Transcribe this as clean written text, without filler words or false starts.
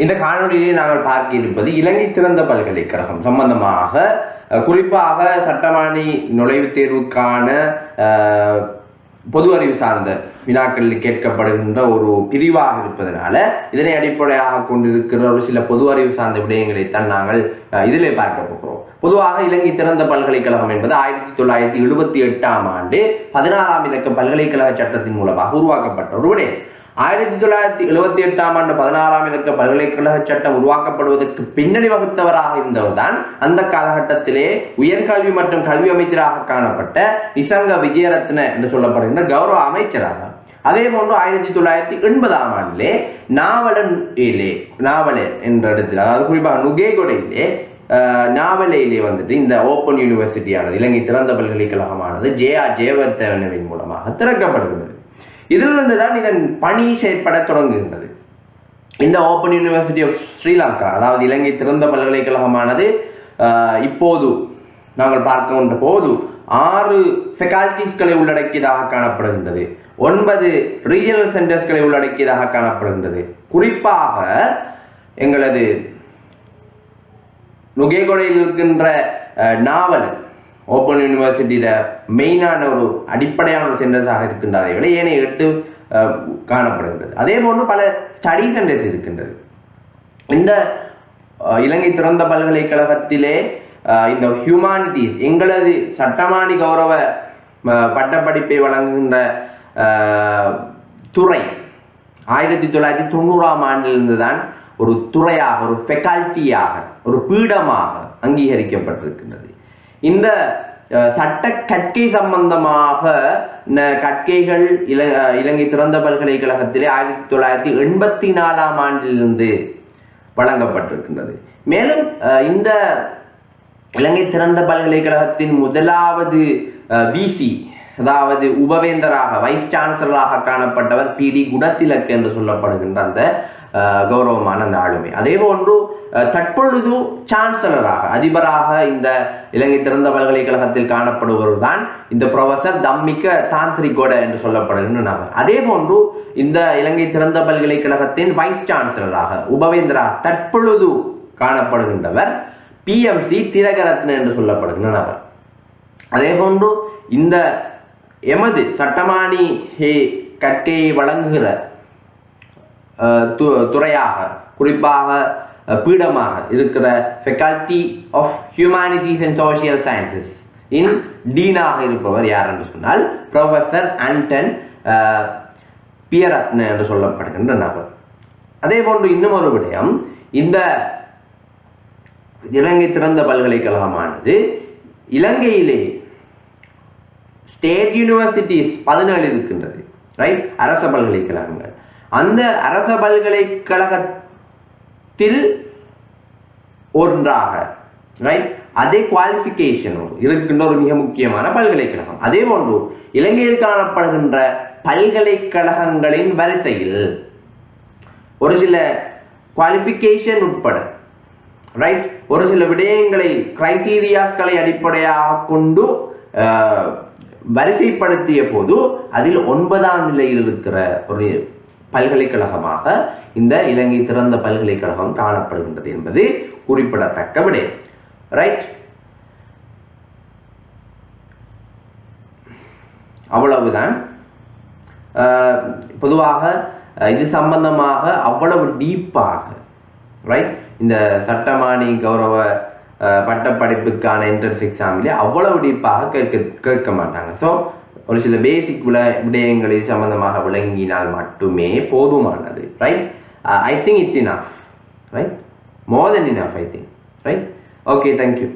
இந்த காணொலியை நாங்கள் பார்க்க இருப்பது இலங்கை திறந்த பல்கலைக்கழகம் சம்பந்தமாக, குறிப்பாக சட்டமானி நுழைவுத் தேர்வுக்கான பொது அறிவு சார்ந்த வினாக்களில் கேட்கப்படுகின்ற ஒரு பிரிவாக இருப்பதனால இதனை அடிப்படையாக கொண்டிருக்கிற ஒரு சில பொது அறிவு சார்ந்த விடயங்களைத்தான் நாங்கள் இதிலே பார்க்க போகிறோம். பொதுவாக இலங்கை திறந்த பல்கலைக்கழகம் என்பது 1978ஆம் ஆண்டு 16ஆம் இலக்க பல்கலைக்கழக சட்டத்தின் மூலமாக உருவாக்கப்பட்ட ஒரு விடயம். 1978ஆம் ஆண்டு 16ஆம் இலக்க பல்கலைக்கழக சட்டம் உருவாக்கப்படுவதற்கு பின்னணி வகுத்தவராக இருந்தவர் தான் அந்த காலகட்டத்திலே உயர்கல்வி மற்றும் கல்வி அமைச்சராக காணப்பட்ட நிசங்க விஜயரத்ன என்று சொல்லப்படுகின்ற கௌரவ அமைச்சராக. அதே போன்று 1980ஆம் ஆண்டிலே நாவலே என்ற இடத்தில், அதாவது குறிப்பாக நுகேகொடையிலே நாவலையிலே வந்துட்டு இந்த ஓப்பன் யூனிவர்சிட்டியானது, இலங்கை திறந்த பல்கலைக்கழகமானது ஜெயவர்தனவின் மூலமாக திறக்கப்படுகிறது. இதிலிருந்து தான் இதன் பணி செயற்பட தொடங்குகின்றது. இந்த ஓப்பன் யூனிவர்சிட்டி ஆஃப் ஸ்ரீலங்கா, அதாவது இலங்கை திறந்த பல்கலைக்கழகமானது இப்போது நாங்கள் பார்க்கின்ற போது 6 ஃபெக்கல்டிஸ்களை உள்ளடக்கியதாக காணப்படுகின்றது, 9 ரீஜனல் சென்டர்ஸ்களை உள்ளடக்கியதாக காணப்படுகின்றது. குறிப்பாக எங்களது நுகேகொடையில் இருக்கின்ற நாவல் ஓப்பன் யூனிவர்சிட்டியில மெயினான ஒரு அடிப்படையான ஒரு சென்டர்ஸாக இருக்கின்றதை விட ஏனைய 8 காணப்படுகின்றது. அதே போன்று பல ஸ்டடி சென்டர்ஸ் இருக்கின்றது. இந்த இலங்கை திறந்த பல்கலைக்கழகத்திலே இந்த ஹியூமானிட்டிஸ், எங்களது சட்டமானி கௌரவ பட்டப்படிப்பை வழங்குகின்ற துறை 1990ஆம் ஆண்டிலிருந்து தான் ஒரு துறையாக, ஒரு ஃபெக்கல்ட்டியாக, ஒரு பீடமாக அங்கீகரிக்கப்பட்டிருக்கின்றது. இந்த சட்ட கற்கை சம்பந்தமாக கற்கைகள் இலங்கை திறந்த பல்கலைக்கழகத்திலே 1984ஆம் ஆண்டிலிருந்து வழங்கப்பட்டிருக்கின்றது. மேலும் இந்த இலங்கை திறந்த பல்கலைக்கழகத்தின் முதலாவது விசி, அதாவது உபவேந்தராக, வைஸ் சான்சலராக காணப்பட்டவர் PD குணத்திலக்கு என்று சொல்லப்படுகின்ற அந்த கௌரவமான அந்த ஆளுமை. அதே போன்று தற்பொழுது சான்சலராக, அதிபராக இந்த இலங்கை திறந்த பல்கலைக்கழகத்தில் காணப்படுபவர் தான் இந்த ப்ரொஃபசர் தம்மிக்க தாந்திரிகோட என்று சொல்லப்படுகின்ற நபர். அதே போன்று இந்த இலங்கை திறந்த பல்கலைக்கழகத்தின் வைஸ் சான்சலராக, உபவேந்தராக தற்பொழுது காணப்படுகின்றவர் PMC திலகரத்ன என்று சொல்லப்படுகின்ற நபர். அதே போன்று இந்த எமது சட்டமானி கற்கையை வழங்குகிற துறையாக, குறிப்பாக பீடமாக இருக்கிற faculty of humanities and social sciences இன் டீனாக இருப்பவர் யார் என்று சொன்னால் ப்ரொஃபசர் ஆண்டன் பியரத்ன என்று சொல்லப்படுகின்ற நபர். அதே போன்று இன்னும் ஒரு விடயம், இந்த இலங்கை திறந்த பல்கலைக்கழகமானது இலங்கையிலே ஸ்டேட் யூனிவர்சிட்டிஸ் 17 இருக்கின்றது, ரைட், அரச பல்கலைக்கழகங்கள். அந்த அரச பல்கலைக்கழகத்தில் ஒன்றாக, ரைட், அதே குவாலிஃபிகேஷன் இருக்கின்ற ஒரு மிக முக்கியமான பல்கலைக்கழகம். அதே போன்று இலங்கையில் காணப்படுகின்ற பல்கலைக்கழகங்களின் வரிசையில் ஒரு சில குவாலிஃபிகேஷன் உட்பட, ரைட், ஒரு சில விடயங்களை, கிரைட்டீரியாஸ்களை அடிப்படையாக கொண்டு வரிசைப்படுத்திய போது அதில் 9ஆம் நிலையில் இருக்கிற ஒரு பல்கலைக்கழகமாக இந்த இலங்கை திறந்த பல்கலைக்கழகம் காணப்படுகின்றது என்பது குறிப்பிடத்தக்க விடயம், ரைட். அவ்வளவுதான். பொதுவாக இது சம்பந்தமாக அவ்வளவு டீப்பாக, ரைட், இந்த சட்டமானி கௌரவ பட்டப்படிப்புக்கான என்ட்ரன்ஸ் எக்ஸாமிலே அவ்வளவு டீப்பாக கேட்க மாட்டாங்க. ஸோ ஒரு சில பேசிக் விடயங்களில் சம்பந்தமாக விளங்கினால் மட்டுமே போதுமானது, right. I think it's enough, right, more then enough, I think, right. Okay, thank you.